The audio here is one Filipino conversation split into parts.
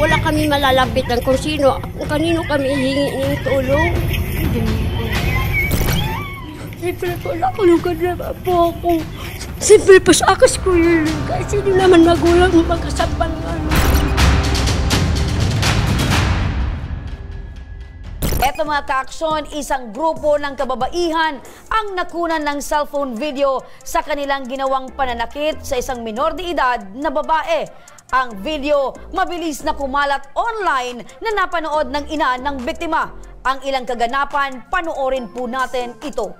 wala kami malalapitan kung kanino kami hihingi ng tulong. Siyempre po, nakulugan na po ako. Siyempre po sa akas ko yun. Kasi hindi naman magulang magkasapan nga. Eto mga ka-aksyon, isang grupo ng kababaihan ang nakunan ng cellphone video sa kanilang ginawang pananakit sa isang minor de edad na babae. Ang video mabilis na kumalat online na napanood ng ina ng biktima. Ang ilang kaganapan, panoorin po natin ito.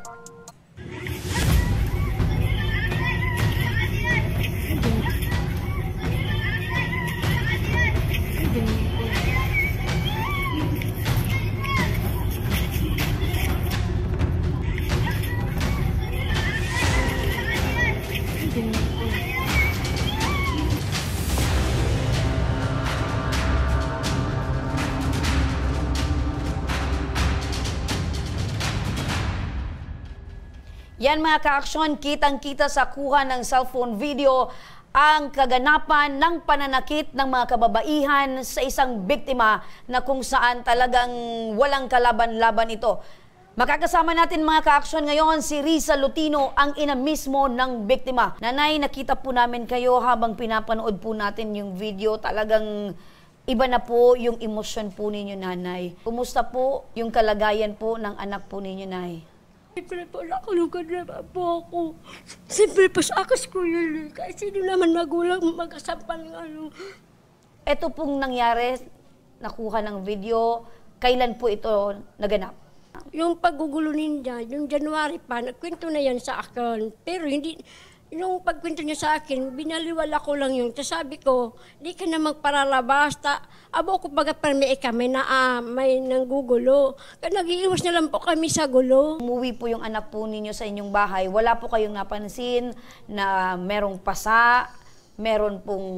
Yan mga ka-aksyon, kitang-kita sa kuha ng cellphone video ang kaganapan ng pananakit ng mga kababaihan sa isang biktima na kung saan talagang walang kalaban-laban ito. Makakasama natin mga ka-aksyon ngayon si Risa Lutino, ang ina mismo ng biktima. Nanay, nakita po namin kayo habang pinapanood po natin yung video. Talagang iba na po yung emosyon po ninyo, nanay. Kumusta po yung kalagayan po ng anak po ninyo, nay? Siyempre po, nakulugan na po ako. Siyempre po sa akas ko yun. Kasi hindi naman magulang magkasapan ng ano. Ito pong nangyari, nakuha ng video, kailan po ito naganap? Yung paggugulo ninja, yung January pa, nagkwento na yan sa akin. Pero hindi, yung pagkwento niya sa akin, binaliwala ko lang yun. Tapos sabi ko, di ka na magparalabas. Abo ko baga permi kami na may nanggugulo. Kaya nag-iiwas na lang po kami sa gulo. Umuwi po yung anak po ninyo sa inyong bahay. Wala po kayong napansin na merong pasa, meron pong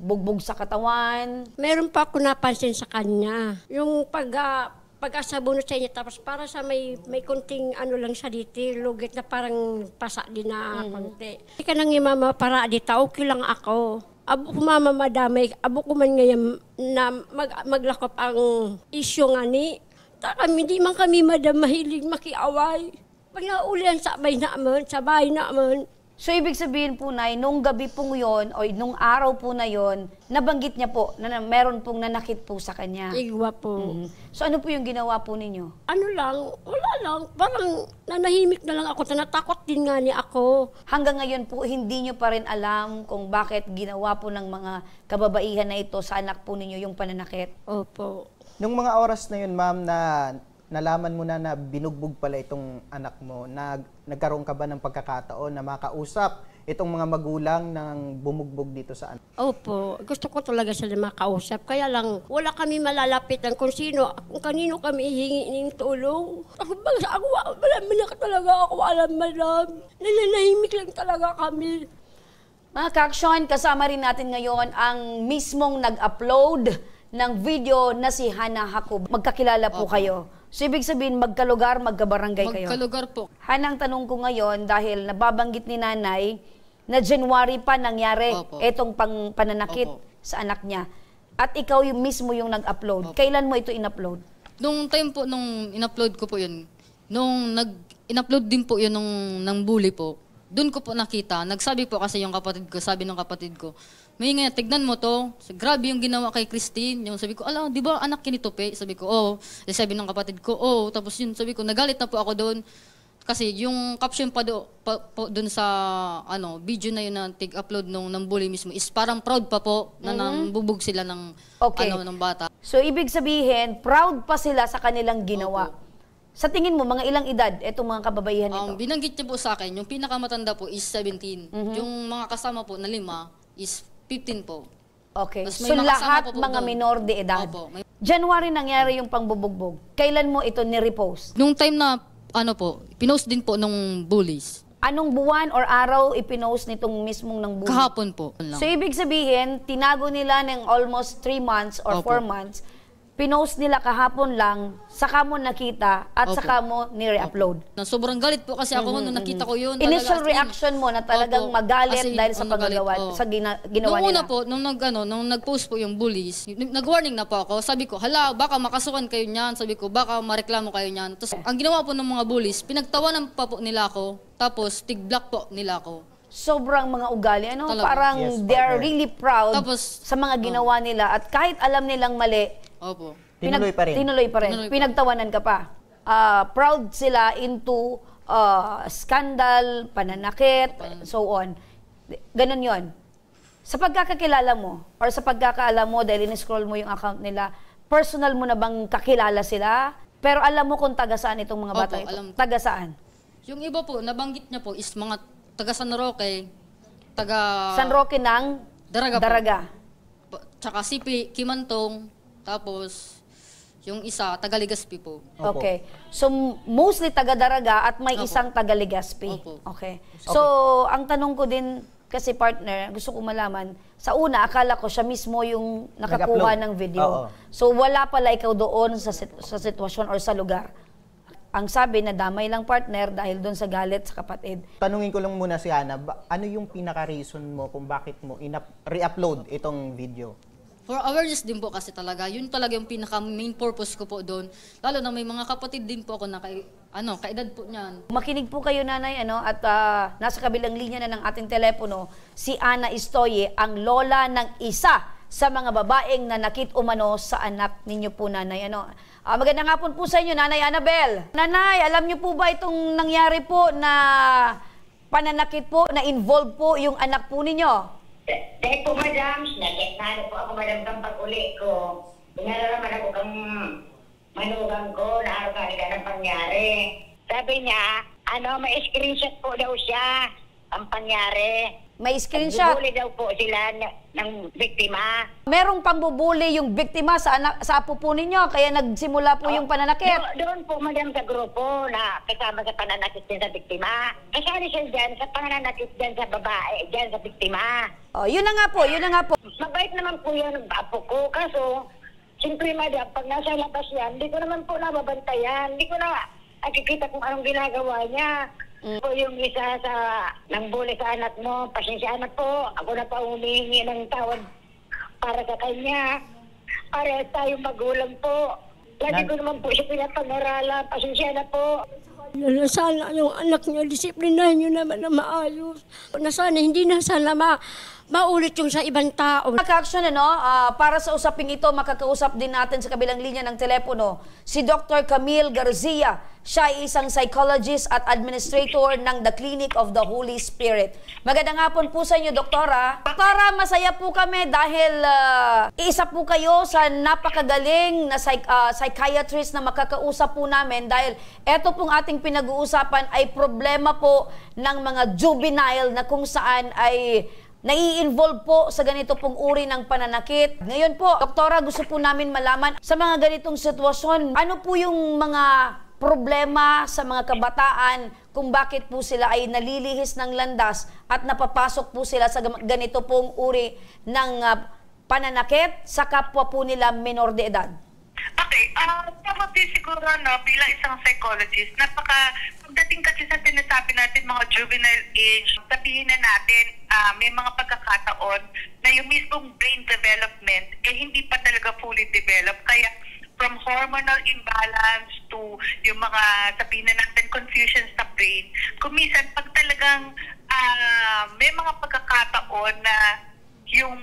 bugbog sa katawan? Meron pa ako napansin sa kanya. Yung pag-asabunod sa inyo, tapos para sa may kunting ano lang sa dito, lugit na parang pasa din na konti. Hindi ka nang mama para dito, okay lang ako. Abo ko mama madamay, abo ko man ngayon na maglakop ang isyo nga ni. Di man kami madam mahilig makiaway. Pag naulian sa bahay naman. So, ibig sabihin po, nay, nung gabi pong yun, o nung araw po na yun, nabanggit niya po na meron pong nanakit po sa kanya. Igwa po. So, ano po yung ginawa po ninyo? Ano lang, wala lang. Parang nanahimik na lang ako. Natakot din nga ni ako. Hanggang ngayon po, hindi nyo pa rin alam kung bakit ginawa po ng mga kababaihan na ito sa anak po ninyo yung pananakit? Opo. Nung mga oras na yun, ma'am, na nalaman mo na binugbog pala itong anak mo, nagkaroon ka ba ng pagkakataon na makausap itong mga magulang ng bumugbog dito sa anak? Opo, gusto ko talaga sila makausap. Kaya lang, wala kami malalapitan kung kanino kami hihingi ng tulong. Wala talaga ako alam, madam. Nananahimik lang talaga kami. Mga ka-aksyon, kasama rin natin ngayon ang mismong nag-upload ng video na si Hana Jacob. Magkakilala po kayo. So, ibig sabihin, magkalugar, magkabarangay kayo? Magkalugar po. Hanang tanong ko ngayon, dahil nababanggit ni nanay, na January pa nangyari itong pananakit sa anak niya. At ikaw yung mismo yung nag-upload. Kailan mo ito in-upload? Nung time po, nung in-upload ko po yun, nung in-upload din po yun ng bully po, doon ko po nakita. Nagsabi po kasi yung kapatid ko, sabi ng kapatid ko, may nga, tignan mo to. Grabe yung ginawa kay Christine. Yung sabi ko, ala, di ba anak kinito pe? Sabi ko, oo. Sabi ng kapatid ko, oo. Tapos yun, sabi ko, nagalit na po ako doon. Kasi yung caption pa doon sa video na yun na tig-upload ng bully mismo is parang proud pa po na nambubog sila ng, ng bata. So, ibig sabihin, proud pa sila sa kanilang ginawa. Sa tingin mo, mga ilang edad itong mga kababaihan nito? Binanggit niya po sa akin, yung pinakamatanda po is 17. Yung mga kasama po na 5 is 15 po. Okay. So lahat mga minor de edad. Opo. January nangyari yung pangbubugbog. Kailan mo ito ni-repost? Nung time na, pinost din po nung bullies. Anong buwan or araw ipinost nitong mismong ng bully? Kahapon po. So ibig sabihin, tinago nila ng almost 3 months or 4 months pinost nila kahapon lang, saka mo nakita at Opo. saka mo ni-re-upload. Na sobrang galit po kasi ako nung nakita ko yun. Initial Talaga, as in, reaction mo na talagang opo, magalit as in, dahil sa magalit, paggagawa, oo. sa ginawa Nung nila. una po, nung nag-post po yung bullies, nag-warning na po ako. Sabi ko, hala, baka makasukan kayo niyan. Sabi ko, baka mareklamo kayo niyan. Tapos, ang ginawa po ng mga bullies, pinagtawanan pa po nila ako. Tapos, tig-block po nila ako. Sobrang mga ugali, ano? Talaga. Parang Yes, they are partner. really proud Tapos, sa mga ginawa nila at kahit alam nilang mali, Opo. Tinuloy pa rin. Tinuloy pa rin. Tinuloy pa. Pinagtawanan ka pa. Proud sila into scandal, pananakit, so on. Ganon yon. Sa pagkakakilala mo, or sa pagkakaalam mo, dahil in-scroll mo yung account nila, personal mo na bang kakilala sila? Pero alam mo kung taga saan itong mga bata Opo, ito? alam ko. Taga saan? Yung iba po, nabanggit niya po, is mga taga San Roque, taga San Roque ng Daraga po. Daraga. Tsaka Sipi, Kimantong, tapos yung isa, taga Legazpi po. Opo. Okay. So, mostly taga-Daraga at may Opo. isang taga-Legazpi. Opo. Okay. So, ang tanong ko din, kasi partner, gusto ko malaman, sa una, akala ko siya mismo yung nakakuha Nag-upload. ng video. Oo. So, wala pala ikaw doon sa sitwasyon or sa lugar. Ang sabi na damay lang partner dahil doon sa galit sa kapatid. Tanungin ko lang muna si Ana, ano yung pinaka-reason mo kung bakit mo re-upload itong video? For awareness din po kasi talaga, yun talaga yung pinaka-main purpose ko po doon. Lalo na may mga kapatid din po ako na kaedad po niyan. Makinig po kayo, nanay, at nasa kabilang linya na ng ating telepono, si Ana Istoye, ang lola ng isa sa mga babaeng nanakit umano sa anak ninyo po, nanay. Magandang hapon po sa inyo, Nanay Annabel. Nanay, alam niyo po ba itong nangyari po na pananakit po, na involved po yung anak po ninyo? Dahil po, madam, nakit po ako, madam, kang pag-uli ko. Pinalalaman ako kang manugang ko na araw ka ng pangyari. Sabi niya, may screenshot po daw siya ang pangyari. May screenshot. Bubuli daw po sila ng biktima. Merong pambubuli yung biktima sa apo po ninyo, kaya nagsimula po yung pananakit. Doon po, madam, sa grupo na kasama sa pananakit din sa biktima. Kasali siya dyan sa pananakit dyan sa babae, dyan sa biktima. Yun na nga po, yun na nga po. Mabait naman po yan ang apo ko. Kaso, siyempre, madam, pag nasa labas yan, hindi ko naman po nababantayan. Hindi ko na nakikita kung anong ginagawa niya. Po yung isa sa nangbuli sa anak mo, pasensya na po. Ako na pa humihingi ng tawad para sa kanya. Para tayong magulang po. Lagi ko naman po siya pinapag-aralan. Pasensya na po. Sana yung anak niyo, disiplinahin niyo naman na maayos. Na sana, hindi na sana maulit yung sa ibang tao. Mga ka-action, para sa usaping ito, makakausap din natin sa kabilang linya ng telepono si Dr. Camille Garcia. Siya ay isang psychologist at administrator ng The Clinic of the Holy Spirit. Magandang hapon po sa inyo, Doktora. Doktora, masaya po kami dahil isa po kayo sa napakagaling na psychiatrist na makakausap po namin dahil eto pong ating pinag-uusapan ay problema po ng mga juvenile na kung saan ay nai-involve po sa ganito pong uri ng pananakit. Ngayon po, Doktora, gusto po namin malaman sa mga ganitong sitwasyon, ano po yung mga problema sa mga kabataan kung bakit po sila ay nalilihis ng landas at napapasok po sila sa ganito pong uri ng pananakit sa kapwa po nila menor de edad? Okay, dapat din siguro bilang isang psychologist, pagdating kasi sa sinasabi natin mga juvenile age, sabihin na natin may mga pagkakataon na yung mismong brain development hindi pa talaga fully developed. Kaya from hormonal imbalance to yung mga sabihin na natin confusion sa brain, kumisan pag talagang may mga pagkakataon na yung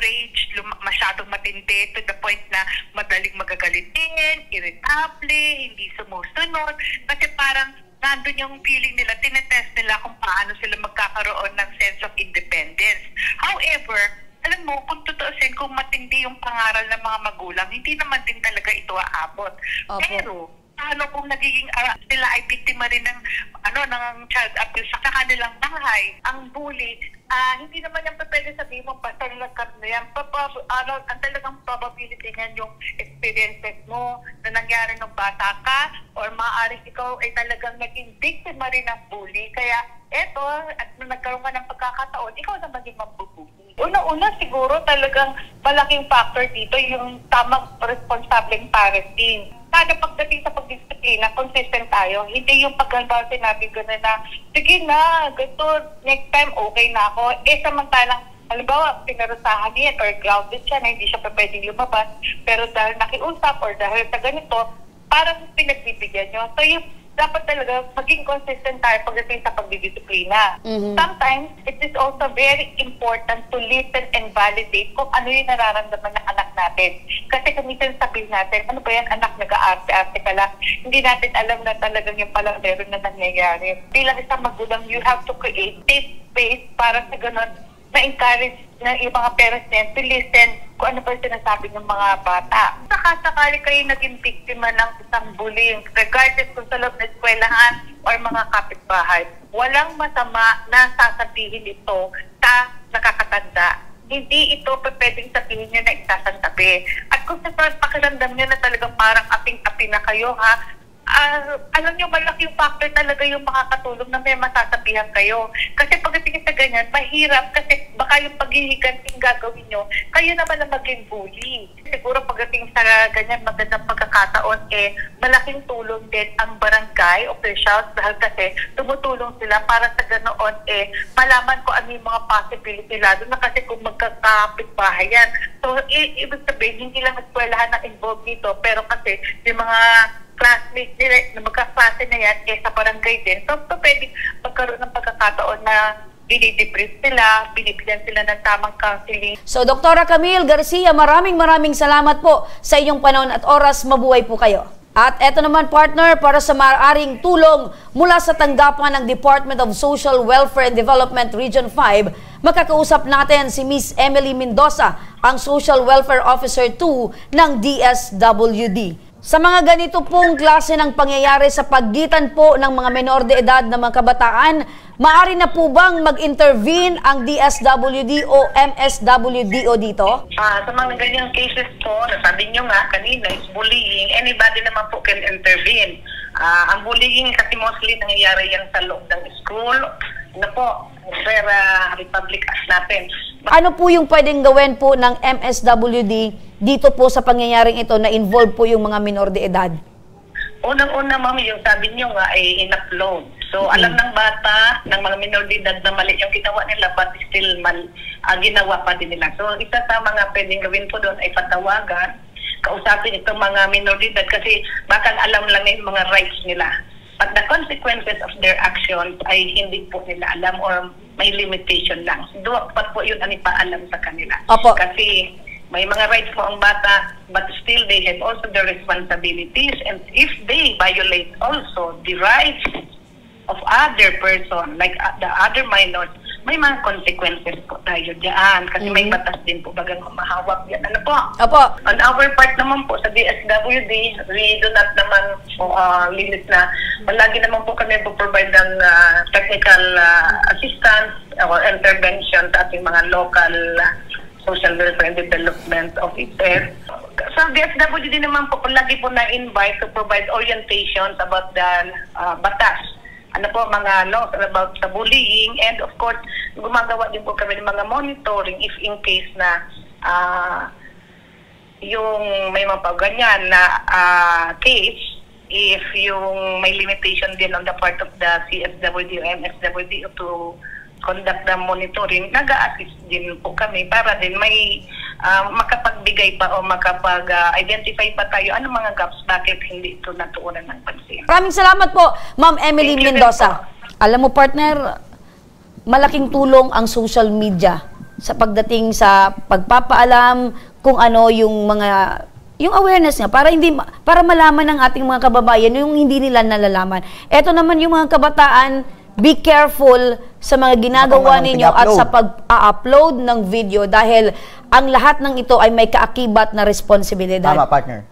rage masyadong matindi to the point na madaling magagalitin, irritable, hindi sumusunod. Kasi parang nandun yung feeling nila, tinetest nila kung paano sila magkakaroon ng sense of independence. However, alam mo, kung tutuusin, kung matindi yung pangaral ng mga magulang, hindi naman din talaga ito aabot. Opo. Pero, paano kung nagiging sila ay biktima rin ng child abuse sa kanilang bahay? Ang bully, hindi naman yung pwede sabihin mo, basta nagkat na yan. Ang talagang probability niyan yung experiences mo na nangyari nung bata ka or maaaring ikaw ay talagang naging biktima rin ng bully. Kaya eto, at nung nagkaroon ka ng pagkakataon, ikaw na maging mabubuli. Una-una siguro talagang malaking factor dito yung tamang responsibleng parenting. Sana pagdating sa pagdisiplina, consistent tayo. Hindi yung paghalimbawa sinabi gano'n na, sige na, ganito, next time okay na ako. Samantalang, halimbawa, pinarusahan niya or grounded siya na hindi siya pa pwedeng lumabas. Pero dahil nakiusap or dahil sa ganito, parang pinagbibigyan nyo. So yung dapat talaga maging consistent tayo pagdating sa pagdidisiplina. Sometimes, it is also very important to listen and validate kung ano yung nararamdaman ng anak natin. Kasi kamisan sabihin natin, ano ba yan anak, nag-aarte-arte ka lang. Hindi natin alam na talagang yung palang meron na nangyayari. Bilang isang magulang, you have to create safe space para sa ganun na-encourage na yung mga parents na to listen kung ano pa yung sinasabi ng mga bata. Sakasakali kayo naging biktima ng isang bullying, regardless kung sa loob na eskwelahan o mga kapitbahay. Walang masama na sasabihin ito sa nakakatanda. Hindi ito pwedeng sabihin nyo na isasantabi. At kung sa pakiramdam nyo na talagang parang aping-api na kayo, alam nyo, malaking factor talaga yung makakatulong na may masasabihan kayo. Kasi pagdating sa ganyan, mahirap kasi baka yung paghihiganting gagawin nyo, kayo naman ang maging bully. Siguro pagdating sa ganyan, magandang pagkakataon, malaking tulong din ang barangay officials dahil kasi tumutulong sila para sa ganoon, malaman ko ano yung mga possibility, lalo na kasi kung magkakapit-bahay yan. So, ibig sabihin, hindi lang eskwelahan na involved dito, pero kasi yung mga classmates nila, na magkaklase na yan, sa barangay din. So, pwede magkaroon ng pagkakataon na binidebrief sila, binibigyan sila ng tamang counseling. So, Dr. Camille Garcia, maraming salamat po sa inyong panahon at oras. Mabuhay po kayo. At eto naman, partner, para sa maaaring tulong mula sa tanggapan ng Department of Social Welfare and Development Region 5, makakausap natin si Miss Emily Mendoza, ang Social Welfare Officer 2 ng DSWD. Sa mga ganito pong klase ng pangyayari sa pagitan po ng mga menor de edad na mga kabataan, maaari na po bang mag-intervene ang DSWD o MSWDO dito? Sa mga ganyang cases po, nasabi nyo nga kanina, is bullying. Anybody naman po can intervene. Ang bullying kasi mostly nangyayari yan sa loob ng school. Ano po, Republic Act natin. Ano po yung pwedeng gawin po ng MSWD dito po sa pangyayaring ito na involve po yung mga minor de edad? Unang-una, ma'am, yung sabi nyo nga ay in-upload. So, alam ng bata, ng mga minor de edad na mali yung ginawa nila, but still ginawa pa din nila. So, isa sa mga pwedeng gawin po doon ay patawagan, kausapin itong mga minor de edad kasi baka alam lang yung mga rights nila. But the consequences of their actions ay hindi po nila alam or may limitation lang. Dapat po yun ang ipaalam sa kanila. Opo. Kasi may mga rights po ang bata, but still they have also their responsibilities. And if they violate also the rights of other person, like the other minors, may mga consequences po tayo dyan. Kasi may batas din po bagang humahawak yan. Ano po? Opo. On our part naman po sa DSWD, we do not naman po limit na palagi naman po kami po provide ng technical assistance or intervention sa ating mga local social welfare and development officers. So DSWD naman po palagi po na-invite to provide orientations about the batas. Ano po, mga laws about sa bullying, and of course, gumagawa din po kami ng mga monitoring if in case na yung may mga ganyan na case, if yung may limitation din on the part of the CSWD o MSWD to conduct the monitoring, nag-a-assist din po kami para din may makapagbigay pa o makapag-identify pa tayo ano mga gaps, bakit hindi ito natuunan ng pansin. Maraming salamat po, Ma'am Emily Mendoza. Alam mo, partner, malaking tulong ang social media sa pagdating sa pagpapaalam kung ano yung awareness niya para malaman ng ating mga kababayan yung hindi nila nalalaman. Ito naman yung mga kabataan, be careful sa mga ginagawa ninyo at sa pag-upload ng video dahil ang lahat ng ito ay may kaakibat na responsibilidad. Tama, partner.